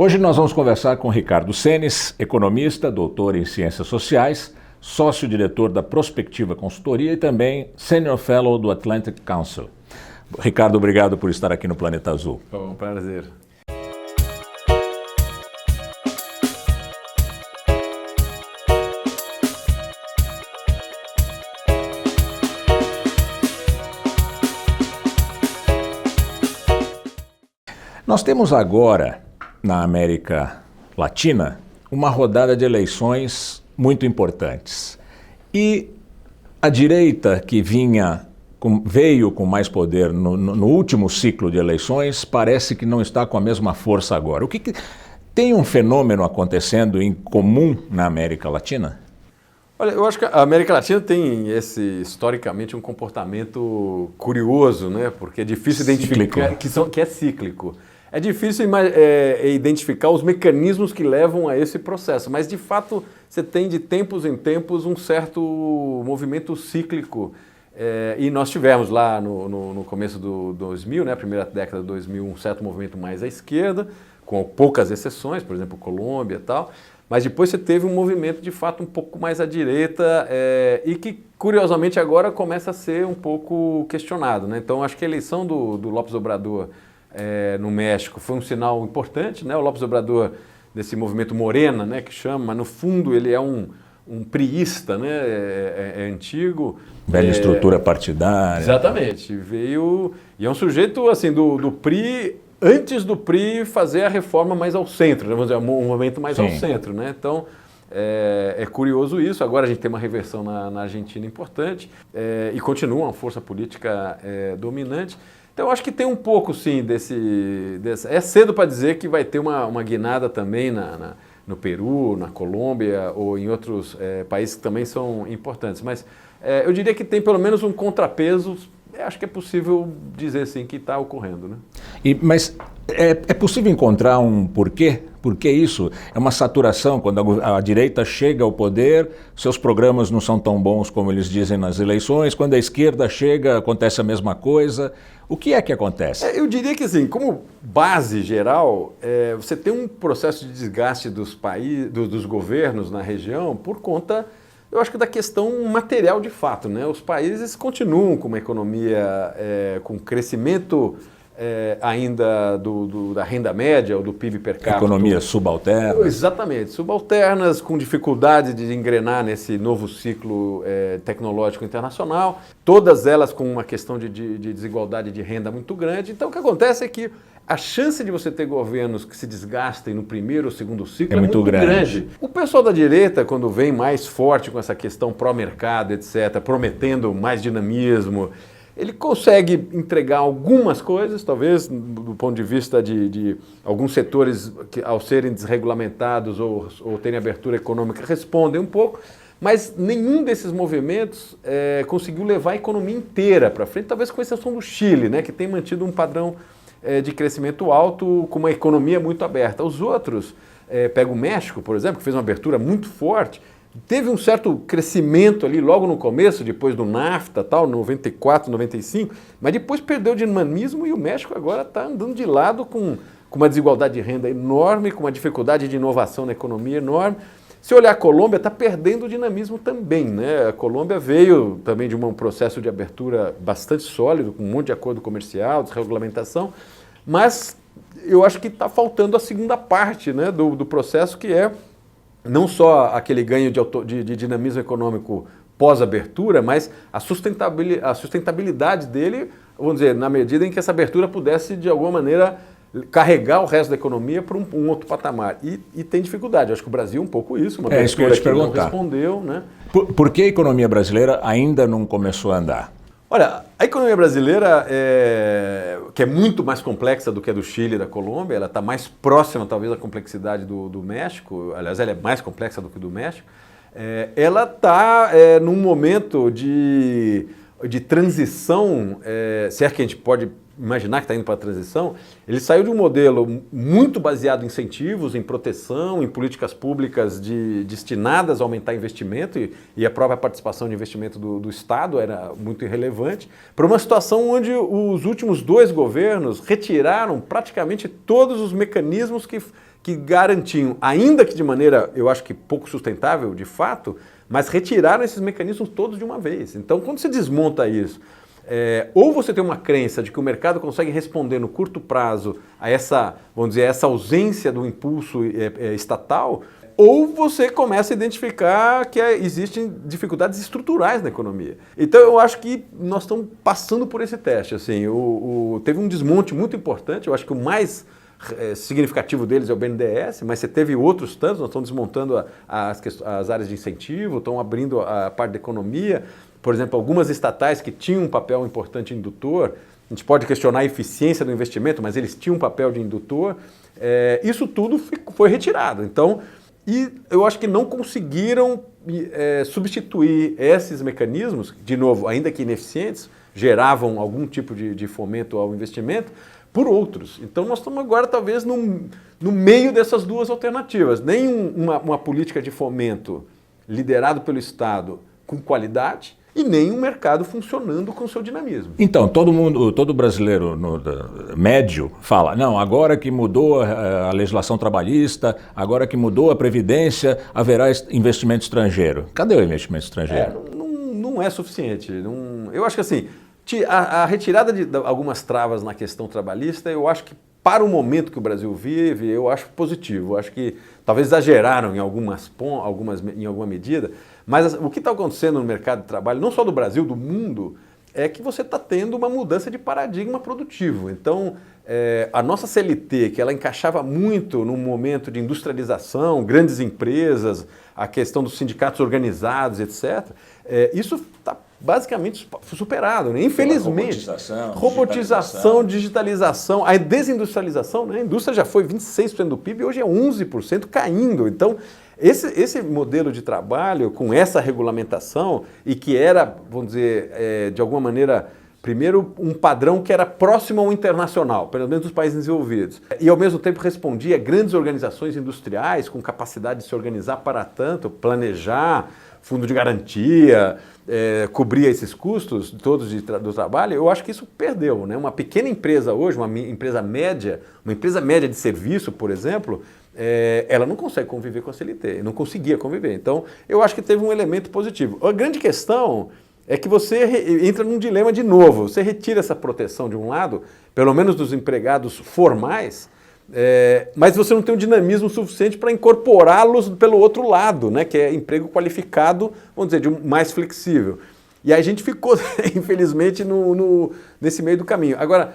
Hoje nós vamos conversar com Ricardo Senes, economista, doutor em Ciências Sociais, sócio-diretor da Prospectiva Consultoria e também Senior Fellow do Atlantic Council. Ricardo, obrigado por estar aqui no Planeta Azul. Foi um prazer. Nós temos agora, na América Latina, uma rodada de eleições muito importantes. E a direita, que veio com mais poder no último ciclo de eleições, parece que não está com a mesma força agora. Tem um fenômeno acontecendo em comum na América Latina? Olha, eu acho que a América Latina tem historicamente, um comportamento curioso, né? Porque é difícil identificar que é cíclico. É difícil identificar os mecanismos que levam a esse processo, mas de fato você tem de tempos em tempos um certo movimento cíclico. E nós tivemos lá no começo do 2000, né, primeira década de 2000, um certo movimento mais à esquerda, com poucas exceções, por exemplo, Colômbia e tal, mas depois você teve um movimento de fato um pouco mais à direita e que curiosamente agora começa a ser um pouco questionado, né? Então acho que a eleição do López Obrador no México foi um sinal importante, né? O López Obrador, desse movimento Morena, né, que chama, mas no fundo ele é um priista, né? É antigo. Velha estrutura partidária. Exatamente. Veio. E é um sujeito assim, do PRI, antes do PRI fazer a reforma mais ao centro, né? Vamos dizer, um movimento mais ao centro, né? Então é curioso isso. Agora a gente tem uma reversão na Argentina importante e continua uma força política dominante. Então, eu acho que tem um pouco, sim, é cedo para dizer que vai ter uma guinada também no Peru, na Colômbia ou em outros países que também são importantes. Mas eu diria que tem pelo menos um contrapeso, acho que é possível dizer, sim, que está ocorrendo, né? Mas é possível encontrar um porquê? Por que isso? É uma saturação, quando a direita chega ao poder, seus programas não são tão bons como eles dizem nas eleições, quando a esquerda chega, acontece a mesma coisa. O que é que acontece? Eu diria que, assim, como base geral, você tem um processo de desgaste dos governos na região por conta, eu acho que da questão material de fato, né? Os países continuam com uma economia com crescimento ainda da renda média ou do PIB per capita. Economia subalterna. Exatamente, subalternas, com dificuldade de engrenar nesse novo ciclo tecnológico internacional, todas elas com uma questão de desigualdade de renda muito grande. Então o que acontece é que a chance de você ter governos que se desgastem no primeiro ou segundo ciclo é muito grande. O pessoal da direita, quando vem mais forte com essa questão pró-mercado, etc., prometendo mais dinamismo, ele consegue entregar algumas coisas, talvez do ponto de vista de alguns setores que, ao serem desregulamentados ou terem abertura econômica, respondem um pouco, mas nenhum desses movimentos conseguiu levar a economia inteira para frente, talvez com exceção do Chile, né, que tem mantido um padrão de crescimento alto com uma economia muito aberta. Os outros, pega o México, por exemplo, que fez uma abertura muito forte, teve um certo crescimento ali logo no começo, depois do NAFTA, tal, 94, 95, mas depois perdeu o dinamismo e o México agora está andando de lado com uma desigualdade de renda enorme, com uma dificuldade de inovação na economia enorme. Se olhar a Colômbia, está perdendo o dinamismo também, né? A Colômbia veio também de um processo de abertura bastante sólido, com um monte de acordo comercial, desregulamentação, mas eu acho que está faltando a segunda parte, né, do processo, que é não só aquele ganho de dinamismo econômico pós-abertura, mas a sustentabilidade dele, vamos dizer, na medida em que essa abertura pudesse, de alguma maneira, carregar o resto da economia para um outro patamar. E tem dificuldade. Eu acho que o Brasil é um pouco isso, uma abertura que não respondeu, né? Por que a economia brasileira ainda não começou a andar? Olha, a economia brasileira, que é muito mais complexa do que a do Chile e da Colômbia, ela está mais próxima, talvez, da complexidade do México, aliás, ela é mais complexa do que do México, ela está num momento de transição, se é que a gente pode imaginar que está indo para a transição. Ele saiu de um modelo muito baseado em incentivos, em proteção, em políticas públicas destinadas a aumentar investimento e a própria participação de investimento do Estado era muito irrelevante, para uma situação onde os últimos 2 governos retiraram praticamente todos os mecanismos que garantiam, ainda que de maneira, eu acho que pouco sustentável de fato, mas retiraram esses mecanismos todos de uma vez. Então, quando você desmonta isso, ou você tem uma crença de que o mercado consegue responder no curto prazo a essa, vamos dizer, essa ausência do impulso estatal, ou você começa a identificar que existem dificuldades estruturais na economia. Então eu acho que nós estamos passando por esse teste. Assim, teve um desmonte muito importante, eu acho que o mais significativo deles é o BNDES, mas você teve outros tantos, nós estamos desmontando as áreas de incentivo, estão abrindo a parte da economia. Por exemplo, algumas estatais que tinham um papel importante indutor, a gente pode questionar a eficiência do investimento, mas eles tinham um papel de indutor, isso tudo foi retirado. Então, e eu acho que não conseguiram substituir esses mecanismos, de novo, ainda que ineficientes, geravam algum tipo de fomento ao investimento, por outros. Então nós estamos agora talvez no meio dessas duas alternativas. Nem uma política de fomento liderado pelo Estado com qualidade e nem um mercado funcionando com seu dinamismo. Então, todo brasileiro médio fala, não, agora que mudou a legislação trabalhista, agora que mudou a Previdência, haverá investimento estrangeiro. Cadê o investimento estrangeiro? Não é suficiente. Eu acho que assim, a retirada de algumas travas na questão trabalhista, eu acho que para o momento que o Brasil vive, eu acho positivo. Eu acho que talvez exageraram em alguma medida, mas o que está acontecendo no mercado de trabalho, não só do Brasil, do mundo, é que você está tendo uma mudança de paradigma produtivo. Então, a nossa CLT, que ela encaixava muito num momento de industrialização, grandes empresas, a questão dos sindicatos organizados, etc., isso está basicamente superado, né? Infelizmente. Robotização, digitalização, a desindustrialização, né? A indústria já foi 26% do PIB e hoje é 11% caindo. Então, esse modelo de trabalho com essa regulamentação e que era, vamos dizer, de alguma maneira, primeiro um padrão que era próximo ao internacional, pelo menos dos países desenvolvidos, e ao mesmo tempo respondia a grandes organizações industriais com capacidade de se organizar para tanto, planejar, fundo de garantia, cobrir esses custos todos do trabalho, eu acho que isso perdeu, né? Uma pequena empresa hoje, uma empresa média de serviço, por exemplo, ela não consegue conviver com a CLT, não conseguia conviver. Então, eu acho que teve um elemento positivo. A grande questão é que você entra num dilema de novo, você retira essa proteção de um lado, pelo menos dos empregados formais, mas você não tem um dinamismo suficiente para incorporá-los pelo outro lado, né, que é emprego qualificado, vamos dizer, mais flexível. E aí a gente ficou, infelizmente, nesse meio do caminho. Agora,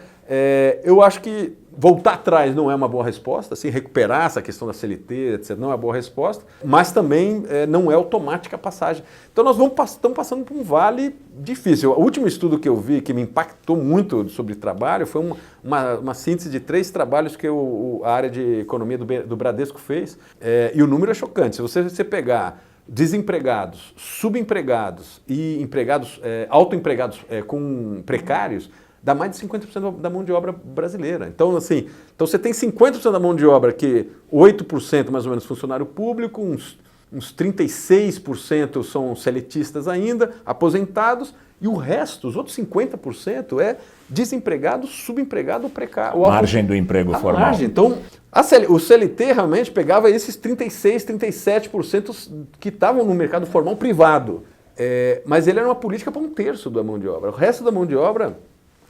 eu acho que voltar atrás não é uma boa resposta, assim, recuperar essa questão da CLT, etc., não é uma boa resposta, mas também não é automática a passagem. Então nós estamos passando por um vale difícil. O último estudo que eu vi, que me impactou muito sobre trabalho, foi uma síntese de 3 trabalhos que a área de economia do Bradesco fez, e o número é chocante. Se você pegar desempregados, subempregados e empregados, autoempregados com precários, dá mais de 50% da mão de obra brasileira. Então, assim, você tem 50% da mão de obra que 8% mais ou menos funcionário público, uns 36% são seletistas ainda, aposentados, e o resto, os outros 50% é desempregado, subempregado, precário. Margem do emprego formal. Margem. Então, o CLT realmente pegava esses 36%, 37% que estavam no mercado formal privado. Mas ele era uma política para 1/3 da mão de obra. O resto da mão de obra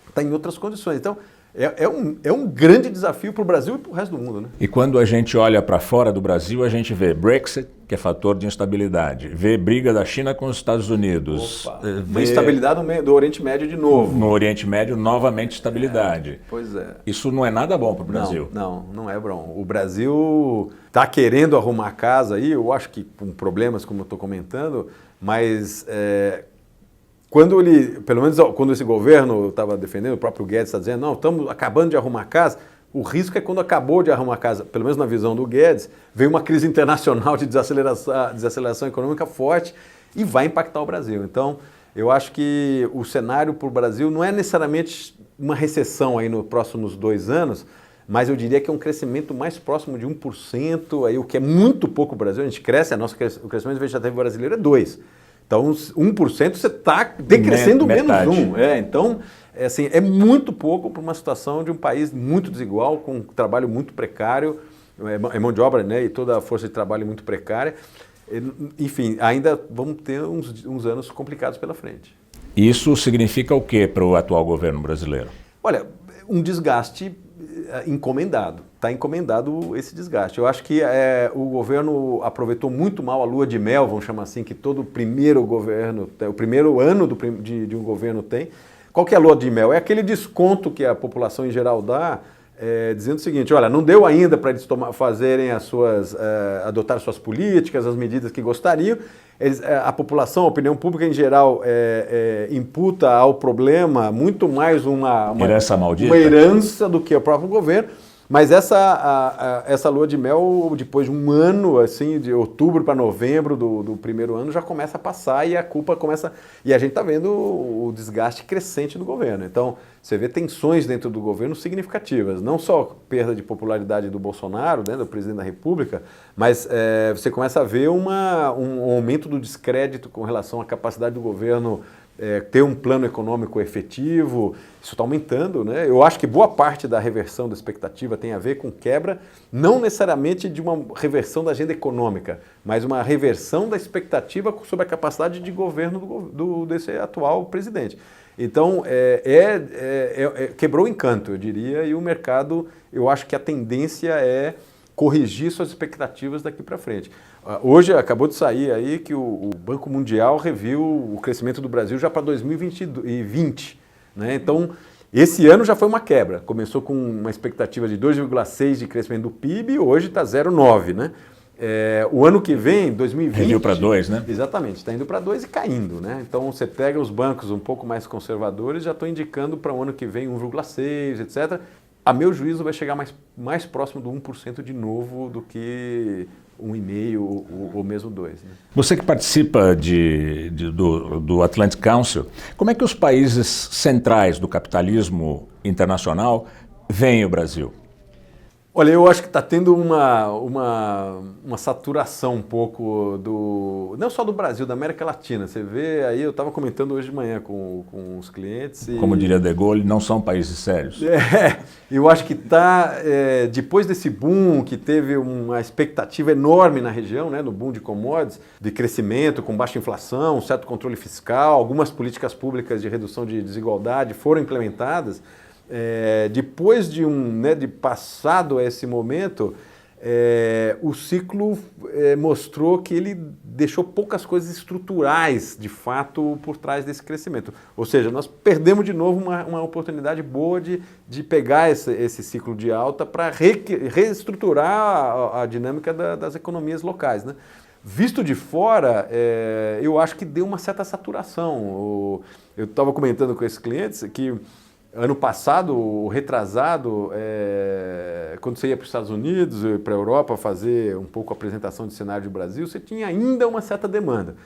está em outras condições. Então, é um grande desafio para o Brasil e para o resto do mundo, né? E quando a gente olha para fora do Brasil, a gente vê Brexit, que é fator de instabilidade, vê briga da China com os Estados Unidos. Vê instabilidade do Oriente Médio de novo. No Oriente Médio, novamente instabilidade. Pois é. Isso não é nada bom para o Brasil. Não é bom. O Brasil está querendo arrumar a casa aí, eu acho que com problemas, como eu estou comentando, mas pelo menos quando esse governo estava defendendo, o próprio Guedes está dizendo, não, estamos acabando de arrumar a casa, o risco é quando acabou de arrumar a casa, pelo menos na visão do Guedes, veio uma crise internacional de desaceleração econômica forte e vai impactar o Brasil. Então, eu acho que o cenário para o Brasil não é necessariamente uma recessão aí nos próximos 2 anos, mas eu diria que é um crescimento mais próximo de 1%, aí, o que é muito pouco o Brasil, a gente cresce, o crescimento vegetativo brasileiro é 2%. Então, 1% você está decrescendo menos 1%. Então, assim, é muito pouco para uma situação de um país muito desigual, com um trabalho muito precário é mão de obra, né, e toda a força de trabalho muito precária. Enfim, ainda vamos ter uns anos complicados pela frente. Isso significa o que para o atual governo brasileiro? Olha, um desgaste encomendado. Está encomendado esse desgaste. Eu acho que o governo aproveitou muito mal a lua de mel, vamos chamar assim, que todo primeiro governo, o primeiro ano de um governo tem. Qual que é a lua de mel? É aquele desconto que a população em geral dá, dizendo o seguinte: olha, não deu ainda para eles fazerem adotar suas políticas, as medidas que gostariam. A população, a opinião pública em geral imputa ao problema muito mais uma herança maldita, uma herança do que o próprio governo. Mas essa lua de mel, depois de um ano, assim, de outubro para novembro do primeiro ano, já começa a passar e a culpa começa... E a gente está vendo o desgaste crescente do governo. Então, você vê tensões dentro do governo significativas. Não só perda de popularidade do Bolsonaro, né, do presidente da República, mas você começa a ver um aumento do descrédito com relação à capacidade do governo ter um plano econômico efetivo. Isso está aumentando, né? Eu acho que boa parte da reversão da expectativa tem a ver com quebra, não necessariamente de uma reversão da agenda econômica, mas uma reversão da expectativa sobre a capacidade de governo desse atual presidente. Então, quebrou o encanto, eu diria, e o mercado, eu acho que a tendência é corrigir suas expectativas daqui para frente. Hoje acabou de sair aí que o Banco Mundial reviu o crescimento do Brasil já para 2020, né? Então, esse ano já foi uma quebra. Começou com uma expectativa de 2,6% de crescimento do PIB, hoje está 0,9%, né? O ano que vem, 2020... Reviu para 2%, né? Exatamente, está indo para 2% e caindo, né? Então, você pega os bancos um pouco mais conservadores, já estão indicando para o ano que vem 1,6%, etc. A meu juízo, vai chegar mais próximo do 1% de novo do que 1,5% ou mesmo 2%. Né? Você que participa do Atlantic Council, como é que os países centrais do capitalismo internacional veem o Brasil? Olha, eu acho que está tendo uma saturação um pouco não só do Brasil, da América Latina. Você vê aí, eu estava comentando hoje de manhã com os clientes. Como diria De Gaulle, não são países sérios. Eu acho que está, depois desse boom, que teve uma expectativa enorme na região, né, no boom de commodities, de crescimento, com baixa inflação, um certo controle fiscal, algumas políticas públicas de redução de desigualdade foram implementadas. Depois de passado esse momento, o ciclo mostrou que ele deixou poucas coisas estruturais, de fato, por trás desse crescimento. Ou seja, nós perdemos de novo uma oportunidade boa de pegar esse ciclo de alta para reestruturar a dinâmica das economias locais, né? Visto de fora, eu acho que deu uma certa saturação. Eu estava comentando com esses clientes que ano passado, retrasado, quando você ia para os Estados Unidos e para a Europa fazer um pouco a apresentação de cenário do Brasil, você tinha ainda uma certa demanda.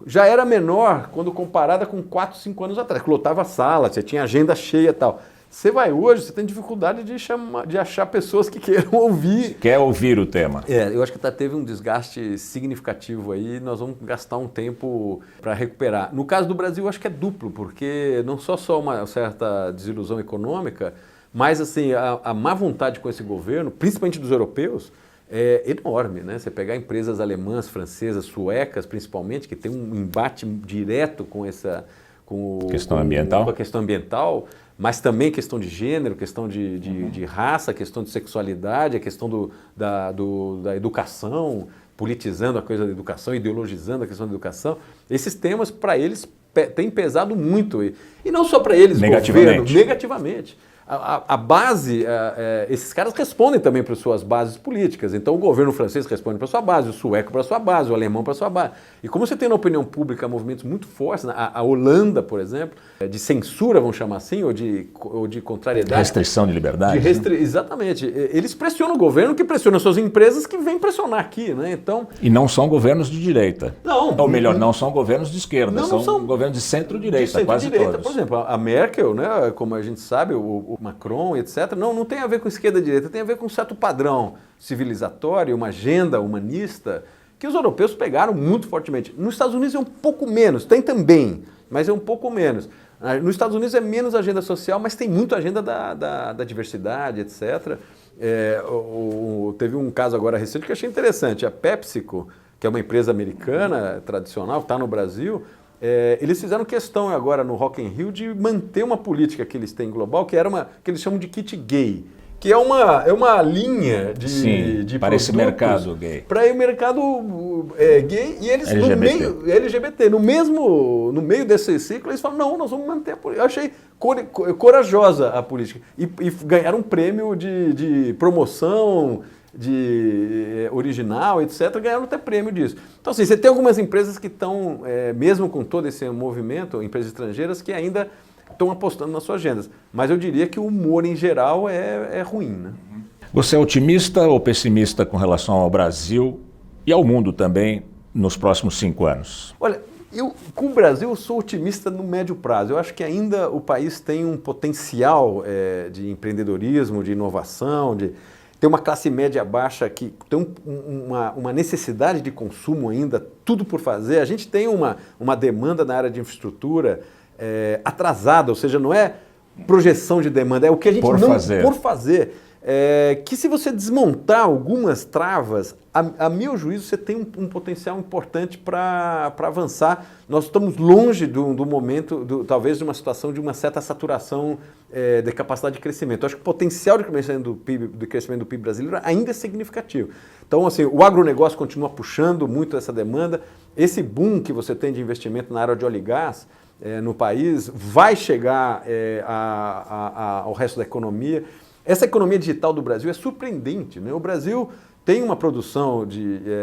Já era menor quando comparada com 4, 5 anos atrás, que lotava a sala, você tinha agenda cheia e tal. Você vai hoje, você tem dificuldade de achar pessoas que queiram ouvir. Quer ouvir o tema. Eu acho que teve um desgaste significativo aí, nós vamos gastar um tempo para recuperar. No caso do Brasil, eu acho que é duplo, porque não só uma certa desilusão econômica, mas assim, a má vontade com esse governo, principalmente dos europeus, é enorme, né? Você pegar empresas alemãs, francesas, suecas, principalmente, que tem um embate direto com a questão ambiental, mas também questão de gênero, questão de raça, questão de sexualidade, a questão da educação, politizando a coisa da educação, ideologizando a questão da educação. Esses temas, para eles, têm pesado muito. E não só para eles, negativamente. A base, esses caras respondem também para suas bases políticas. Então, o governo francês responde para sua base, o sueco para sua base, o alemão para sua base. E como você tem na opinião pública movimentos muito fortes, a Holanda, por exemplo, de censura, vamos chamar assim, ou de contrariedade. Restrição de liberdade. Exatamente. Eles pressionam o governo, que pressiona suas empresas, que vem pressionar aqui, né? Então, e não são governos de direita. Não. Ou melhor, não são governos de esquerda, são governos de centro-direita, quase todos. Por exemplo, a Merkel, né, como a gente sabe, o Macron, etc., não tem a ver com esquerda e direita, tem a ver com um certo padrão civilizatório, uma agenda humanista, que os europeus pegaram muito fortemente. Nos Estados Unidos é um pouco menos, tem também, mas é um pouco menos. Nos Estados Unidos é menos agenda social, mas tem muito agenda da diversidade, etc. Teve um caso agora recente que eu achei interessante. A PepsiCo, que é uma empresa americana tradicional, está no Brasil, eles fizeram questão agora no Rock in Rio de manter uma política que eles têm global, que eles chamam de kit gay, que é uma linha de para esse mercado gay. Para o mercado gay, e eles LGBT. No meio desse ciclo, eles falam, não, nós vamos manter a política. Eu achei corajosa a política. E ganharam um prêmio de promoção, de original, etc., ganharam até prêmio disso. Então, assim, você tem algumas empresas que estão, mesmo com todo esse movimento, empresas estrangeiras, que ainda estão apostando nas suas agendas. Mas eu diria que o humor, em geral, é ruim, né? Você é otimista ou pessimista com relação ao Brasil e ao mundo também nos próximos 5 anos? Olha, com o Brasil, eu sou otimista no médio prazo. Eu acho que ainda o país tem um potencial de empreendedorismo, de inovação, tem uma classe média baixa que tem uma necessidade de consumo ainda, tudo por fazer. A gente tem uma demanda na área de infraestrutura atrasada, ou seja, não é projeção de demanda, é o que a gente por fazer. Que se você desmontar algumas travas, a meu juízo, você tem um potencial importante para avançar. Nós estamos longe do momento, talvez, de uma situação de uma certa saturação de capacidade de crescimento. Eu acho que o potencial de crescimento do PIB brasileiro ainda é significativo. Então, assim, o agronegócio continua puxando muito essa demanda. Esse boom que você tem de investimento na área de óleo e gás no país vai chegar ao resto da economia. Essa economia digital do Brasil é surpreendente, né? O Brasil tem uma produção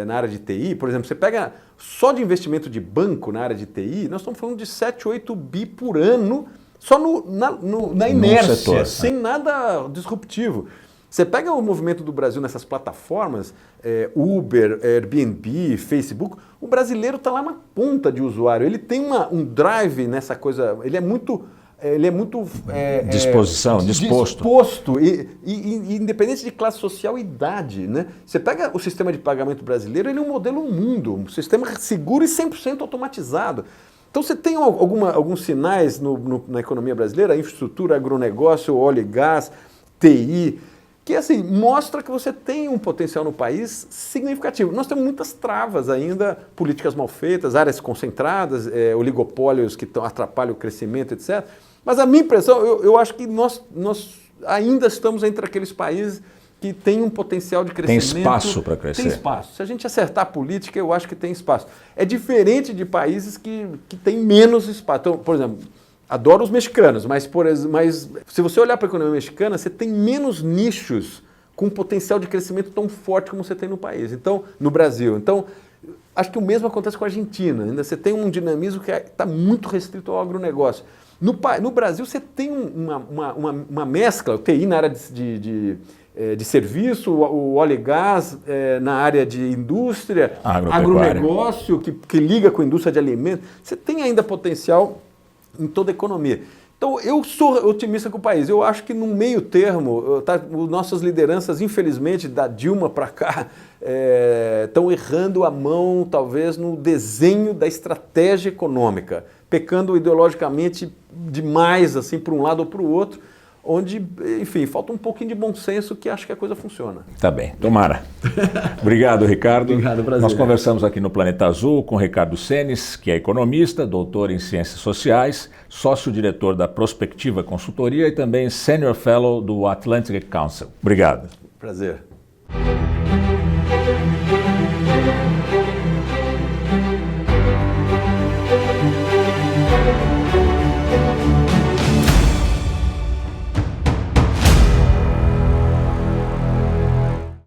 na área de TI, por exemplo, você pega só de investimento de banco na área de TI, nós estamos falando de 7, 8 bi por ano, só na inércia, setor, sem nada disruptivo. Você pega o movimento do Brasil nessas plataformas, Uber, Airbnb, Facebook, o brasileiro está lá na ponta de usuário, ele tem um drive nessa coisa, ele é muito disposto e independente de classe social e idade, né? Você pega o sistema de pagamento brasileiro, ele é um modelo mundo, um sistema seguro e 100% automatizado. Então você tem alguns sinais na economia brasileira, infraestrutura, agronegócio, óleo e gás, TI, que assim, mostra que você tem um potencial no país significativo. Nós temos muitas travas ainda, políticas mal feitas, áreas concentradas, oligopólios que atrapalham o crescimento, etc. Mas a minha impressão, eu acho que nós ainda estamos entre aqueles países que têm um potencial de crescimento. Tem espaço para crescer. Tem espaço. Se a gente acertar a política, eu acho que tem espaço. É diferente de países que têm menos espaço. Então, por exemplo, adoro os mexicanos, mas se você olhar para a economia mexicana, você tem menos nichos com potencial de crescimento tão forte como você tem no país, no Brasil. Então, acho que o mesmo acontece com a Argentina. Ainda você tem um dinamismo que está muito restrito ao agronegócio. No Brasil, você tem uma mescla, o TI na área de serviço, o óleo e gás na área de indústria, agronegócio, que liga com a indústria de alimentos. Você tem ainda potencial em toda a economia. Então, eu sou otimista com o país. Eu acho que no meio termo, nossas lideranças, infelizmente, da Dilma para cá, estão errando a mão, talvez, no desenho da estratégia econômica, pecando ideologicamente demais, assim, para um lado ou para o outro, onde, enfim, falta um pouquinho de bom senso que acho que a coisa funciona. Tá bem, tomara. Obrigado, Ricardo. Obrigado, prazer. Nós conversamos aqui no Planeta Azul com Ricardo Senes, que é economista, doutor em Ciências Sociais, sócio-diretor da Prospectiva Consultoria e também Senior Fellow do Atlantic Council. Obrigado. Prazer.